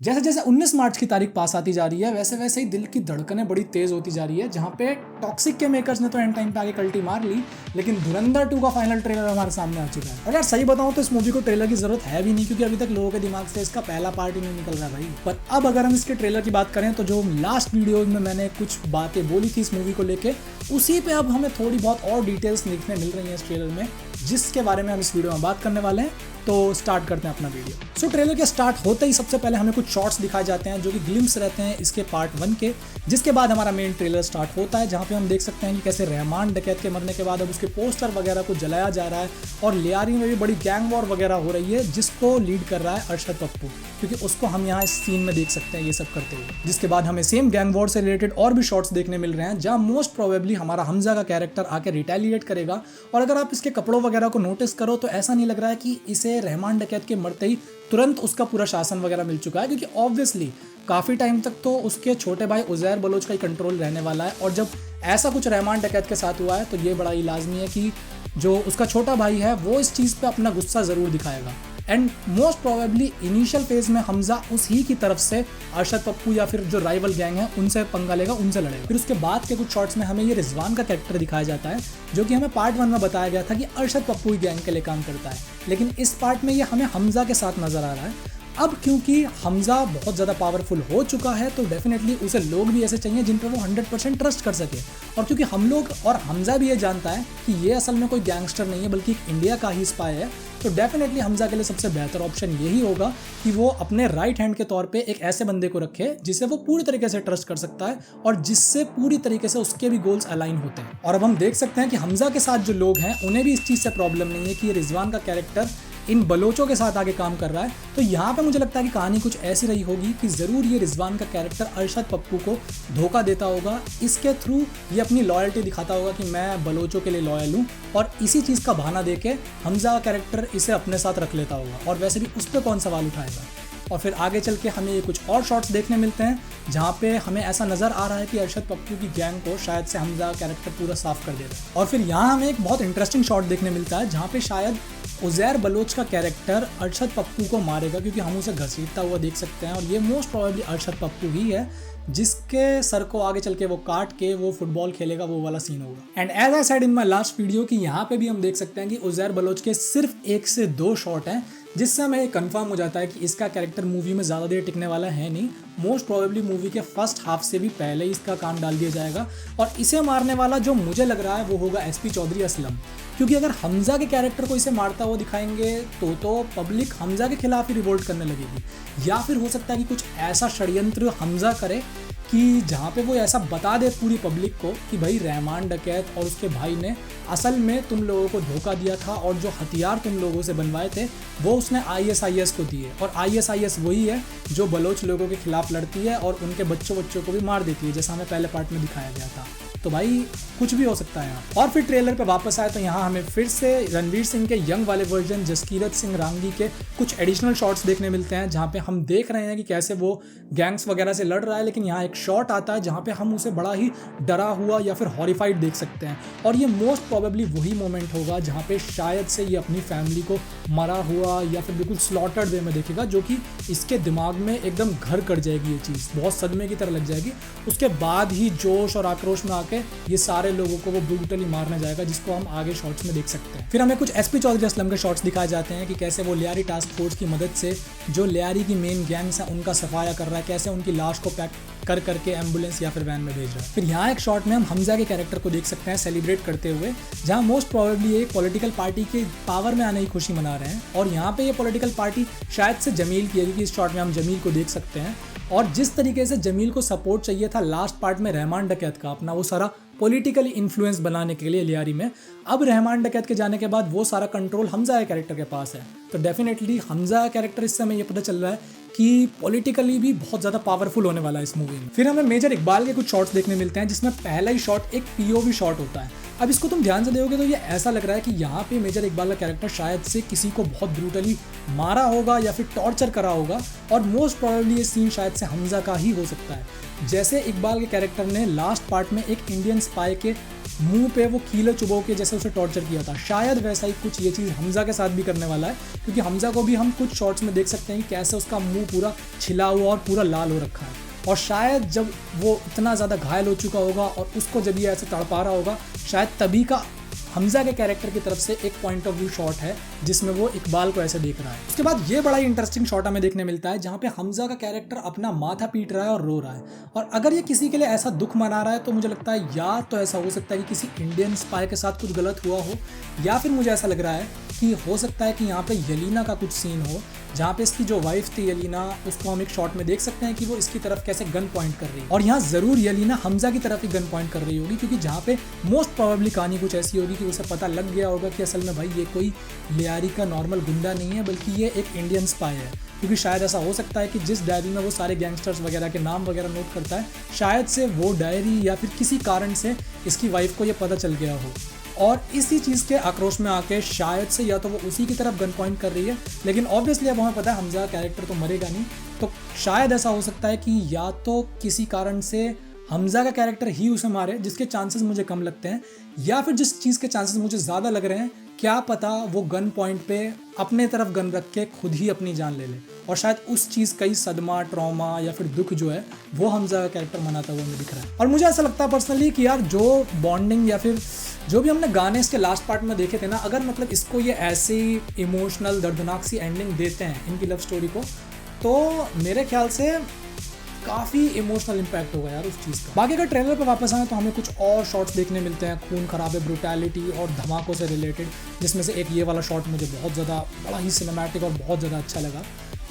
जैसे जैसे 19 मार्च की तारीख पास आती जा रही है वैसे वैसे ही दिल की धड़कनें बड़ी तेज होती जा रही है। जहाँ पे टॉक्सिक के मेकर्स ने तो एंड टाइम पे आगे कल्टी मार ली, लेकिन धुरंधर 2 का फाइनल ट्रेलर हमारे सामने आ चुका है। और यार सही बताऊं तो इस मूवी को ट्रेलर की जरूरत है भी नहीं, क्योंकि अभी तक लोगों के दिमाग से इसका पहला पार्ट ही नहीं निकल रहा भाई। पर अब अगर हम इसके ट्रेलर की बात करें तो जो लास्ट वीडियो में मैंने कुछ बातें बोली थी इस मूवी को लेके, उसी पे अब हमें थोड़ी बहुत और डिटेल्स देखने मिल रही हैं इस ट्रेलर में, जिसके बारे में हम इस वीडियो में बात करने वाले हैं। तो स्टार्ट करते हैं अपना वीडियो। सो ट्रेलर के स्टार्ट होते ही सबसे पहले हमें कुछ शॉट्स दिखाए जाते हैं जो कि ग्लिम्स रहते हैं इसके पार्ट 1 के, जिसके बाद हमारा मेन ट्रेलर स्टार्ट होता है, जहां पे हम देख सकते हैं कि कैसे रहमान डकैत के मरने के बाद अब उसके पोस्टर वगैरह को जलाया जा रहा है और लियारी में भी बड़ी गैंग वॉर वगैरह हो रही है, जिसको लीड कर रहा है अरशद पप्पू, क्योंकि उसको हम यहाँ इस सीन में देख सकते हैं ये सब करते हुए। जिसके बाद हमें सेम गैंग वॉर से रिलेटेड और भी शॉट्स देखने मिल रहे हैं, जहाँ मोस्ट प्रोबेबली हमारा हमजा का कैरेक्टर आके रिटेलिएट करेगा। और अगर आप इसके कपड़ों वगैरह को नोटिस करो तो ऐसा नहीं लग रहा है कि इसे रहमान डकैत के मरते ही तुरंत उसका पूरा शासन वगैरह मिल चुका है, क्योंकि ऑब्वियसली काफ़ी टाइम तक तो उसके छोटे भाई उज़ैर बलोच का ही कंट्रोल रहने वाला है। और जब ऐसा कुछ रहमान डकैत के साथ हुआ है तो ये बड़ा ही लाजमी है कि जो उसका छोटा भाई है वो इस चीज़ पे अपना गुस्सा ज़रूर दिखाएगा। And most probably initial phase में हमजा उसी की तरफ से अरशद पप्पू या फिर जो राइवल गैंग है उनसे पंगा लेगा, उनसे लड़ेगा। फिर उसके बाद के कुछ शॉट्स में हमें ये रिजवान का कैरेक्टर दिखाया जाता है, जो कि हमें पार्ट 1 में बताया गया था कि अरशद पप्पू ही गैंग के लिए काम करता है, लेकिन इस पार्ट में ये हमें हमजा के साथ नजर आ रहा है। अब क्योंकि हमजा बहुत ज़्यादा पावरफुल हो चुका है तो डेफिनेटली उसे लोग भी ऐसे चाहिए जिन पर वो 100% ट्रस्ट कर सके। और क्योंकि हम लोग और हमजा भी ये जानता है कि ये असल में कोई गैंगस्टर नहीं है बल्कि एक इंडिया का ही स्पाई है, तो डेफिनेटली हमजा के लिए सबसे बेहतर ऑप्शन यही होगा कि वो अपने राइट हैंड के तौर पे एक ऐसे बंदे को रखे जिसे वो पूरी तरीके से ट्रस्ट कर सकता है और जिससे पूरी तरीके से उसके भी गोल्स अलाइन होते हैं। और अब हम देख सकते हैं कि हमजा के साथ जो लोग हैं उन्हें भी इस चीज़ से प्रॉब्लम नहीं है कि ये रिजवान का कैरेक्टर इन बलोचों के साथ आगे काम कर रहा है। तो यहाँ पे मुझे लगता है कि कहानी कुछ ऐसी रही होगी कि ज़रूर ये रिजवान का कैरेक्टर अरशद पप्पू को धोखा देता होगा, इसके थ्रू ये अपनी लॉयल्टी दिखाता होगा कि मैं बलोचों के लिए लॉयल हूँ, और इसी चीज़ का बहाना देके हमजा का कैरेक्टर इसे अपने साथ रख लेता होगा। और वैसे भी उस पर कौन सवाल उठाएगा। और फिर आगे चल के हमें ये कुछ और शॉट्स देखने मिलते हैं जहाँ पे हमें ऐसा नज़र आ रहा है कि अरशद पप्पू की गैंग को शायद से हमजा कैरेक्टर पूरा साफ कर दे रहा है। और फिर यहाँ हमें एक बहुत इंटरेस्टिंग शॉट देखने मिलता है जहाँ पे शायद उज़ैर बलोच का कैरेक्टर अरशद पप्पू को मारेगा, क्योंकि हम उसे घसीटता हुआ देख सकते हैं और ये मोस्ट प्रोबेबली अरशद पप्पू ही है जिसके सर को आगे चल के वो काट के वो फुटबॉल खेलेगा, वो वाला सीन होगा। And as I said in my last video कि यहाँ पे भी हम देख सकते हैं कि उज़ैर बलोच के सिर्फ 1 से 2 शॉट हैं, जिससे हमें कंफर्म हो जाता है कि इसका कैरेक्टर मूवी में ज़्यादा देर टिकने वाला है नहीं। मोस्ट प्रोबेबली मूवी के फर्स्ट हाफ से भी पहले ही इसका काम डाल दिया जाएगा और इसे मारने वाला जो मुझे लग रहा है वो होगा एसपी चौधरी असलम, क्योंकि अगर हमजा के कैरेक्टर को इसे मारता हुआ दिखाएंगे तो पब्लिक हमजा के खिलाफ ही रिवोल्ट करने लगेगी, या फिर हो सकता है कि कुछ ऐसा षड्यंत्र हमजा करे कि जहाँ पे वो ऐसा बता दे पूरी पब्लिक को कि भाई रहमान डकैत और उसके भाई ने असल में तुम लोगों को धोखा दिया था और जो हथियार तुम लोगों से बनवाए थे वो उसने ISIS को दिए, और ISIS वही है जो बलोच लोगों के खिलाफ लड़ती है और उनके बच्चों को भी मार देती है, जैसा हमें पहले पार्ट में दिखाया गया था। तो भाई कुछ भी हो सकता है यहाँ। और फिर ट्रेलर पे वापस आए तो यहाँ हमें फिर से रणवीर सिंह के यंग वाले वर्जन जसकीरत सिंह रांगी के कुछ एडिशनल शॉट्स देखने मिलते हैं, जहाँ पे हम देख रहे हैं कि कैसे वो गैंग्स वगैरह से लड़ रहा है, लेकिन यहाँ एक शॉट आता है जहाँ पे हम उसे बड़ा ही डरा हुआ या फिर हॉरिफाइड देख सकते हैं। और ये मोस्ट प्रोबेबली वही मोमेंट होगा जहाँ पे शायद से ये अपनी फैमिली को मरा हुआ या फिर बिल्कुल स्लॉटर्ड वे में देखेगा, जो कि इसके दिमाग में एकदम घर कर जाएगी, ये चीज़ बहुत सदमे की तरह लग जाएगी। उसके बाद ही जोश और आक्रोश में ये सारे लोगों को वो ब्रूटली मारने जाएगा, जिसको हम आगे शॉट्स में देख सकते हैं। फिर हमें कुछ एसपी चौधरी असलम के शॉट्स दिखाए जाते हैं कि कैसे वो लियारी टास्क फोर्स की मदद से जो लियारी की मेन गैंग्स है उनका सफाया कर रहा है, कैसे उनकी लाश को पैक कर करके एम्बुलेंस या फिर वैन में भेज रहा है। फिर यहाँ एक शॉट में हम हमजा के कैरेक्टर को देख सकते हैं सेलिब्रेट करते हुए, जहाँ मोस्ट प्रोबेबली एक पॉलिटिकल पार्टी के पावर में आने की खुशी मना रहे हैं, और यहाँ पे ये पॉलिटिकल पार्टी शायद से जमील की है, क्योंकि इस शॉट में हम जमील को देख सकते हैं। और जिस तरीके से जमील को सपोर्ट चाहिए था लास्ट पार्ट में रहमान डकैत का अपना वो सारा पॉलिटिकली इन्फ्लुएंस बनाने के लिए लियारी में, अब रहमान डकैत के जाने के बाद वो सारा कंट्रोल हमजा के कैरेक्टर के पास है। तो डेफिनेटली हमजा का कैरेक्टर इससे हमें ये पता चल रहा है कि पॉलिटिकली भी बहुत ज़्यादा पावरफुल होने वाला है इस मूवी में। फिर हमें मेजर इकबाल के कुछ शॉट्स देखने मिलते हैं, जिसमें पहला ही शॉट एक POV शॉट होता है। अब इसको तुम ध्यान से देखोगे तो ये ऐसा लग रहा है कि यहाँ पे मेजर इकबाल का कैरेक्टर शायद से किसी को बहुत ब्रूटली मारा होगा या फिर टॉर्चर करा होगा, और मोस्ट प्रोबेबली ये सीन शायद से हमजा का ही हो सकता है। जैसे इकबाल के कैरेक्टर ने लास्ट पार्ट में एक इंडियन स्पाई के मुंह पे वो कीलो चुबो के जैसे उसे टॉर्चर किया था, शायद वैसा ही कुछ ये चीज़ हमजा के साथ भी करने वाला है, क्योंकि हमजा को भी हम कुछ शॉट्स में देख सकते हैं कि कैसे उसका मुंह पूरा छिला हुआ और पूरा लाल हो रखा है। और शायद जब वो इतना ज़्यादा घायल हो चुका होगा और उसको जब ये ऐसे तड़पा रहा होगा, शायद तभी का हमजा के कैरेक्टर की तरफ से एक पॉइंट ऑफ व्यू शॉट है जिसमें वो इकबाल को ऐसे देख रहा है। उसके बाद ये बड़ा ही इंटरेस्टिंग शॉट हमें देखने मिलता है जहाँ पे हमजा का कैरेक्टर अपना माथा पीट रहा है और रो रहा है। और अगर ये किसी के लिए ऐसा दुख मना रहा है तो मुझे लगता है या तो ऐसा हो सकता है कि किसी इंडियन स्पाई के साथ कुछ गलत हुआ हो, या फिर मुझे ऐसा लग रहा है कि हो सकता है कि यहाँ पे यलीना का कुछ सीन हो जहाँ पे इसकी जो वाइफ थी यलीना, उसको हम एक शॉट में देख सकते हैं कि वो इसकी तरफ कैसे गन पॉइंट कर रही है। और यहाँ ज़रूर यलीना हमजा की तरफ ही गन पॉइंट कर रही होगी, क्योंकि जहाँ पे मोस्ट प्रोबेबली कहानी कुछ ऐसी होगी कि उसे पता लग गया होगा कि असल में भाई ये कोई लियारी का नॉर्मल गुंडा नहीं है, बल्कि ये एक इंडियन स्पाई है। क्योंकि शायद ऐसा हो सकता है कि जिस डायरी में वो सारे गैंगस्टर्स वगैरह के नाम वगैरह नोट करता है, शायद से वो डायरी या फिर किसी कारण से इसकी वाइफ को ये पता चल गया हो, और इसी चीज़ के आक्रोश में आके शायद से या तो वो उसी की तरफ गन पॉइंट कर रही है। लेकिन ऑब्वियसली अब हमें पता है हमजा का कैरेक्टर तो मरेगा नहीं, तो शायद ऐसा हो सकता है कि या तो किसी कारण से हमजा का कैरेक्टर ही उसे मारे, जिसके चांसेस मुझे कम लगते हैं, या फिर जिस चीज़ के चांसेस मुझे ज़्यादा लग रहे हैं, क्या पता वो गन पॉइंट पे अपने तरफ गन रख के खुद ही अपनी जान ले ले, और शायद उस चीज़ का ही सदमा, ट्रॉमा या फिर दुख जो है वो हमजा का कैरेक्टर मनाता हुआ हमें दिख रहा है। और मुझे ऐसा लगता है पर्सनली कि यार जो बॉन्डिंग या फिर जो भी हमने गाने इसके लास्ट पार्ट में देखे थे ना, अगर मतलब इसको ये ऐसी इमोशनल दर्दनाक सी एंडिंग देते हैं इनकी लव स्टोरी को, तो मेरे ख्याल से काफ़ी इमोशनल इम्पैक्ट होगा यार उस चीज़ का। बाकी अगर ट्रेलर पे वापस आए तो हमें कुछ और शॉट्स देखने मिलते हैं खून खराबे, ब्रूटैलिटी और धमाकों से रिलेटेड, जिसमें से एक ये वाला शॉट मुझे बहुत ज़्यादा बड़ा ही सिनेमैटिक और बहुत ज़्यादा अच्छा लगा।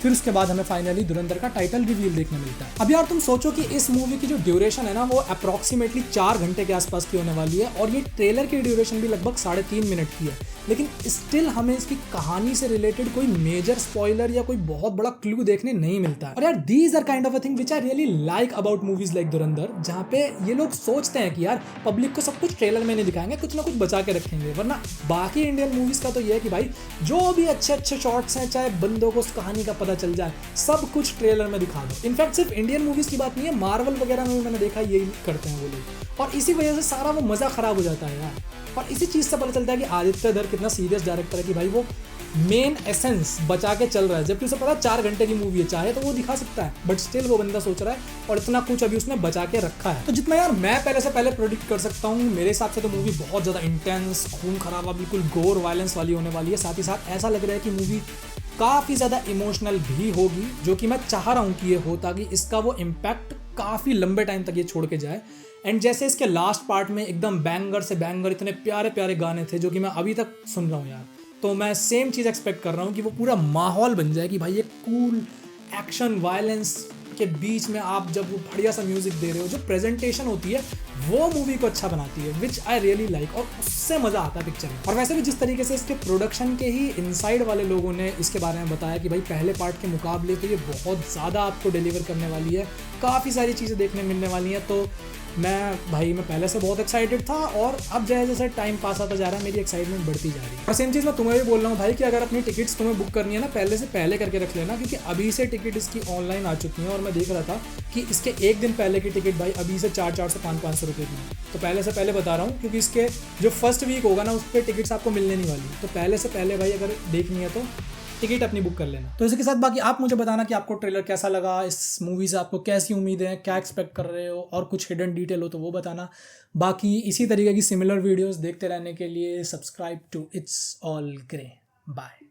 फिर उसके बाद हमें फाइनली धुरंधर का टाइटल रिवील देखने मिलता है। अब यार तुम सोचो कि इस मूवी की जो ड्यूरेशन है ना वो अप्रॉक्सीमेटली 4 घंटे के आसपास की होने वाली है, और ये ट्रेलर की ड्यूरेशन भी लगभग 3.5 मिनट की है, लेकिन स्टिल हमें इसकी कहानी से रिलेटेड कोई मेजर स्पॉइलर या कोई बहुत बड़ा क्लू देखने नहीं मिलता है। और यार these are kind of a thing which I really like about movies like Dhurandhar, जहाँ पे ये लोग सोचते हैं कि यार पब्लिक को सब कुछ ट्रेलर में नहीं दिखाएंगे, कुछ ना कुछ बचा के रखेंगे। वरना बाकी इंडियन मूवीज का तो ये है कि भाई जो भी अच्छे अच्छे शॉट्स हैं, चाहे बंदों को उस कहानी का पता चल जाए, सब कुछ ट्रेलर में दिखा दो। इनफैक्ट सिर्फ इंडियन मूवीज की बात नहीं है, मार्वल वगैरह में भी मैंने देखा यही करते हैं वो लोग, और इसी वजह से सारा वो मजा खराब हो जाता है यार। और इसी चीज़ से पता चलता है कि आदित्य धर कितना सीरियस डायरेक्टर है कि भाई वो मेन एसेंस बचा के चल रहा है, जबकि उसे पता है 4 घंटे की मूवी है, चाहे तो वो दिखा सकता है, बट स्टिल वो बंदा सोच रहा है और इतना कुछ अभी उसने बचा के रखा है। तो जितना यार मैं पहले से पहले प्रेडिक्ट कर सकता हूँ, मेरे हिसाब से तो मूवी बहुत ज़्यादा इंटेंस, खून खराबा, बिल्कुल गोर वायलेंस वाली होने वाली है। साथ ही साथ ऐसा लग रहा है कि मूवी काफ़ी ज़्यादा इमोशनल भी होगी, जो कि मैं चाह रहा हूँ कि ये हो, ताकि इसका वो इम्पैक्ट काफ़ी लंबे टाइम तक ये छोड़ के जाए। एंड जैसे इसके लास्ट पार्ट में एकदम बैंगर से बैंगर इतने प्यारे प्यारे गाने थे जो कि मैं अभी तक सुन रहा हूँ यार, तो मैं सेम चीज़ एक्सपेक्ट कर रहा हूँ कि वो पूरा माहौल बन जाए कि भाई ये कूल एक्शन वायलेंस के बीच में आप जब वो बढ़िया सा म्यूजिक दे रहे हो, जो प्रेजेंटेशन होती है वो मूवी को अच्छा बनाती है, विच आई रियली लाइक, और उससे मज़ा आता है पिक्चर में। और वैसे भी जिस तरीके से इसके प्रोडक्शन के ही इनसाइड वाले लोगों ने इसके बारे में बताया कि भाई पहले पार्ट के मुकाबले तो ये बहुत ज़्यादा आपको डिलीवर करने वाली है, काफ़ी सारी चीज़ें देखने मिलने वाली हैं। तो मैं पहले से बहुत एक्साइटेड था, और अब जैसे जैसे टाइम पास आता जा रहा है मेरी एक्साइटमेंट बढ़ती जा रही है। और सेम चीज़ मैं तुम्हें भी बोल रहा हूँ भाई कि अगर अपनी टिकट्स तुम्हें बुक करनी है ना, पहले से पहले करके रख लेना, क्योंकि अभी से टिकट इसकी ऑनलाइन आ चुकी हैं, और मैं देख रहा था कि इसके एक दिन पहले की टिकट भाई अभी से 400 से 500 रुपये की। तो पहले से पहले बता रहा हूँ, क्योंकि इसके जो फर्स्ट वीक होगा ना उस पर टिकट्स आपको मिलने नहीं वाली, तो पहले से पहले भाई अगर देखनी है तो टिकट अपनी बुक कर लेना। तो इसके साथ बाकी आप मुझे बताना कि आपको ट्रेलर कैसा लगा, इस मूवी से आपको कैसी उम्मीदें हैं, क्या एक्सपेक्ट कर रहे हो, और कुछ हिडन डिटेल हो तो वो बताना। बाकी इसी तरीके की सिमिलर वीडियोस देखते रहने के लिए subscribe to it's all grey. Bye.